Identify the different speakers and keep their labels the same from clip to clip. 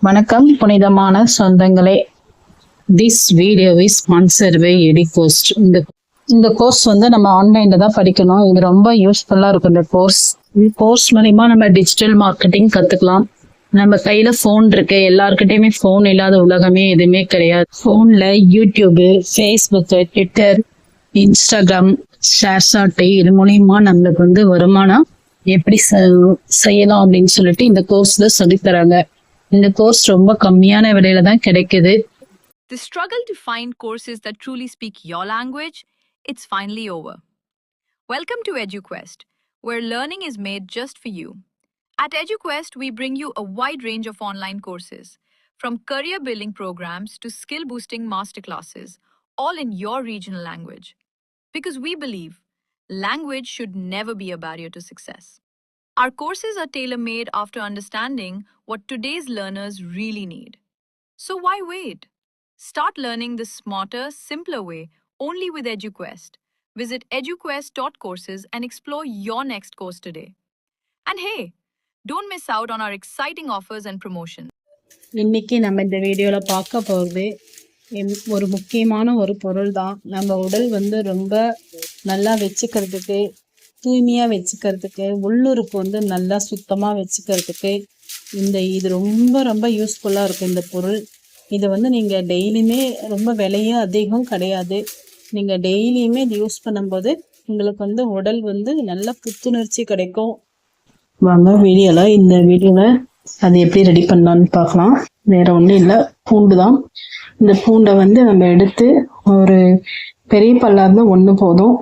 Speaker 1: வணக்கம் புனிதமான சொந்தங்களே. This video is sponsored by எடிகோஸ்ட். இந்த கோர்ஸ் நம்ம ஆன்லைன்ல தான் படிக்கணும். இது ரொம்ப யூஸ்ஃபுல்லா இருக்கும். இந்த கோர்ஸ் மூலியமா நம்ம டிஜிட்டல் மார்க்கெட்டிங் கத்துக்கலாம். நம்ம கையில போன் இருக்கு. எல்லாருக்கிட்டையுமே போன் இல்லாத உலகமே எதுவுமே கிடையாது. போன்ல YouTube, Facebook, Twitter, Instagram, ShareChat இது மூலியமா நம்மளுக்கு வருமானம் எப்படி செய்யலாம் அப்படின்னு சொல்லிட்டு இந்த கோர்ஸ்ல சொல்லித்தராங்க. இந்த கோர்ஸ் ரொம்ப கம்மியான விலையில தான் கிடைக்குது.
Speaker 2: The struggle to find courses that truly speak your language, it's finally over. Welcome to EduQuest, where learning is made just for you. At EduQuest, we bring you a wide range of online courses, from career building programs to skill boosting masterclasses, all in your regional language. Because we believe language should never be a barrier to success. Our courses are tailor-made after understanding what today's learners really need. So why wait? Start learning the smarter, simpler way only with EduQuest. Visit eduquest.courses and explore your next course today. And hey, don't miss out on our exciting offers and promotions.
Speaker 1: இன்னைக்கு நம்ம இந்த வீடியோல பார்க்க போகிறது ஒரு முக்கியமான ஒரு பொருள் தான். நம்ம உடல் ரொம்ப நல்லா வச்சுக்கிறதுக்கு, தூய்மையா வச்சுக்கிறதுக்கு, உள்ளுறுப்பு நல்லா சுத்தமா வச்சுக்கிறதுக்கு இது ரொம்ப ரொம்ப யூஸ்ஃபுல்லா இருக்கும். இந்த பொருள் இதை நீங்க டெய்லியுமே, ரொம்ப விலையும் அதிகம் கிடையாது. நீங்க டெய்லியுமே இது யூஸ் பண்ணும்போது உங்களுக்கு உடல் நல்ல புத்துணர்ச்சி கிடைக்கும். வாங்க இந்த வீடியோல அது எப்படி ரெடி பண்ணலான்னு பார்க்கலாம். வேற ஒன்றும் இல்லை, பூண்டு தான். இந்த பூண்டை நம்ம எடுத்து, ஒரு பெரிய பல்லா இருந்தால் 1 போதும்,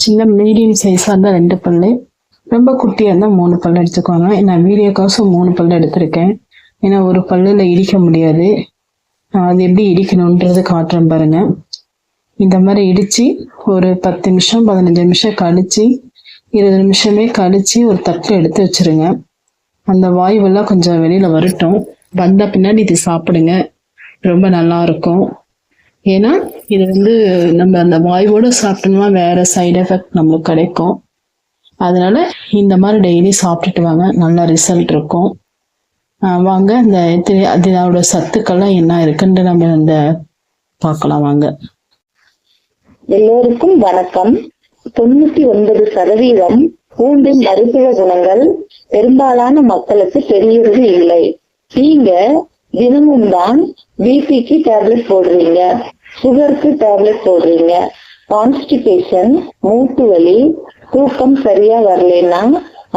Speaker 1: சின்ன மீடியம் சைஸாக இருந்தால் 2 பல்லு, ரொம்ப குட்டியாக இருந்தால் 3 பல்லு எடுத்துக்குவாங்க. நான் வீடியோக்காசும் 3 பல்லு எடுத்திருக்கேன். ஏன்னா ஒரு பல்லில் இடிக்க முடியாது. அது எப்படி இடிக்கணுன்றது காட்டுறேன் பாருங்க. இந்த மாதிரி இடித்து ஒரு 10 நிமிஷம் 15 நிமிஷம் கழிச்சு, 20 நிமிஷமே கழிச்சு ஒரு தட்டில் எடுத்து வச்சிருங்க. அந்த வாயுவெல்லாம் கொஞ்சம் வெளியில் வரட்டும். வந்த பின்னாடி இது சாப்பிடுங்க, ரொம்ப நல்லா இருக்கும். ஏன்னா இது நம்ம அந்த வாயுவோடு சாப்பிட்டோம்னா வேற சைடு எஃபெக்ட் நம்மளுக்கு கிடைக்கும். அதனால இந்த மாதிரி டெய்லி சாப்பிட்டுட்டு வாங்க, நல்ல ரிசல்ட் இருக்கும். வாங்க அதோட சத்துக்கள்லாம் என்ன இருக்குன்னு நம்ம பார்க்கலாம். வாங்க.
Speaker 3: எல்லோருக்கும் வணக்கம். 99% பூண்டின் மருத்துவ குணங்கள் பெரும்பாலான மக்களுக்கு தெரியறது இல்லை. நீங்க தினமும் தான் பிபிக்கு டேப்லெட் போடுறீங்க, சுகருக்கு டேப்லெட் போடுறீங்க, கான்ஸ்டிபேஷன், மூட்டு வலி, தூக்கம் சரியா வரலன்னா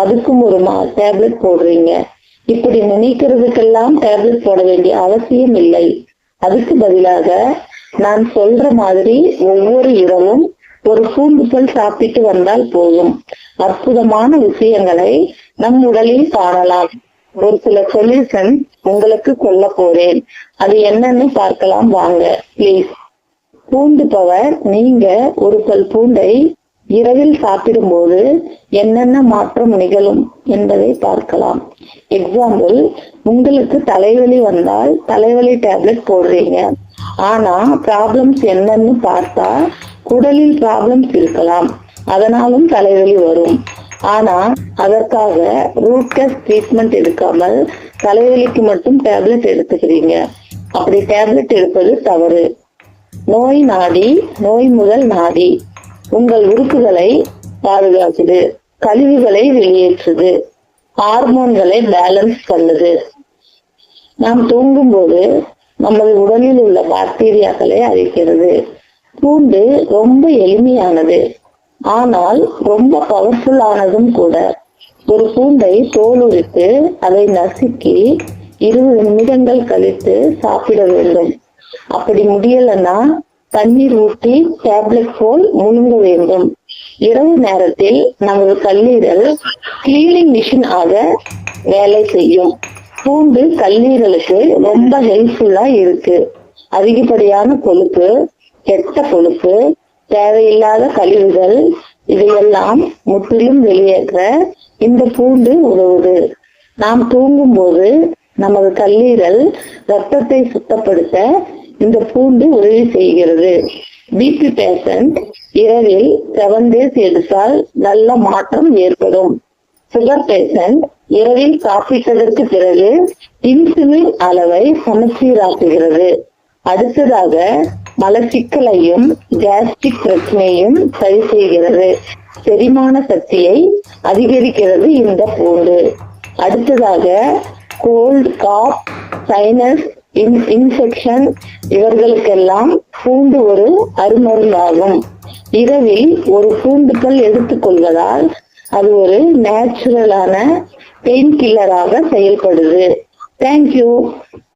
Speaker 3: அதுக்கும் ஒரு டேப்லெட் போடுறீங்க. இப்படி நினைக்கிறதுக்கெல்லாம் டேப்லெட் போட வேண்டிய அவசியம் இல்லை. அதுக்கு பதிலாக நான் சொல்ற மாதிரி ஒவ்வொரு இரவும் ஒரு பூண்டுகள் சாப்பிட்டு வந்தால் போதும். அற்புதமான விஷயங்களை நம் உடலில் காணலாம். ஒரு சில சொல்யூஷன் உங்களுக்கு சொல்ல போறேன். அது என்னன்னு பார்க்கலாம் வாங்க பிளீஸ். பூண்டு பவர். நீங்க ஒரு பல் பூண்டை இரவில் சாப்பிடும் போது என்னென்ன மாற்றம் நிகழும் என்பதை பார்க்கலாம். எக்ஸாம்பிள், உங்களுக்கு தலைவலி வந்தால் தலைவலி டேப்லெட் போடுறீங்க. ஆனா ப்ராப்ளம்ஸ் என்னன்னு பார்த்தா குடலில் ப்ராப்ளம்ஸ் இருக்கலாம், அதனாலும் தலைவலி வரும். ஆனா அதற்காக ரூட் காஸ் ட்ரீட்மெண்ட் எடுக்காமல் தலைவலிக்கு மட்டும் டேப்லெட் எடுத்துக்கிறீங்க. அப்படி டேப்லெட் எடுப்பது தவறு. நோய் நாடி, நோய் முதல் நாடி. உங்கள் உறுப்புகளை பாதுகாக்குது, கழிவுகளை வெளியேற்றுது, ஹார்மோன்களை பேலன்ஸ் பண்ணுது. நாம் தூங்கும் போது நமது உடலில் உள்ள பாக்டீரியாக்களை அழிக்கிறது. பூண்டு ரொம்ப எளிமையானது, ஆனால் ரொம்ப பவர்ஃபுல் ஆனதும் கூட. ஒரு பூண்டை தோல் உரித்து அதை நசுக்கி 20 நிமிடங்கள் கழித்து சாப்பிட வேண்டும். அப்படி முடியலன்னா தண்ணீர் ஊற்றி டேப்லெட் போல் முழுங்க வேண்டும். இரவு நேரத்தில் நமது கல்லீரல் கிளீனிங் மிஷின் ஆக வேலை செய்யும். பூண்டு கல்லீரலுக்கு ரொம்ப ஹெல்ப்ஃபுல்லா இருக்கு. அதிகப்படியான கொழுப்பு, கெட்ட கொழுப்பு, தேவையில்லாத கழிவுகள் இதையெல்லாம் முற்றிலும் வெளியேற்ற இந்த பூண்டு உதவுது. நாம் தூங்கும் போது நமது கல்லீரல் ரத்தத்தை சுத்தப்படுத்த இந்த பூண்டு உதவி செய்கிறது. பிபி பேஷண்ட் இரவில் 7 days எடுத்தால் நல்ல மாற்றம் ஏற்படும். சுகர் பேஷண்ட் இரவில் சாப்பிட்டதற்கு பிறகு இன்சுலின் அளவை சமச்சீராக்குகிறது. அடுத்ததாக மலச்சிக்கலையும் கேஸ்ட்ரிக் பிரச்சனையும் சரி செய்கிறது. செரிமான சக்தியை அதிகரிக்கிறது இந்த பூண்டு. அடுத்ததாக கோல்ட், காப், சைனஸ் இன்ஃபெக்ஷன் இவர்களுக்கெல்லாம் பூண்டு ஒரு அருமருந்தாகும். இரவில் ஒரு பூண்டுகள் எடுத்துக்கொள்வதால் அது ஒரு நேச்சுரலான பெயின் கில்லராக செயல்படுது. தேங்க்யூ.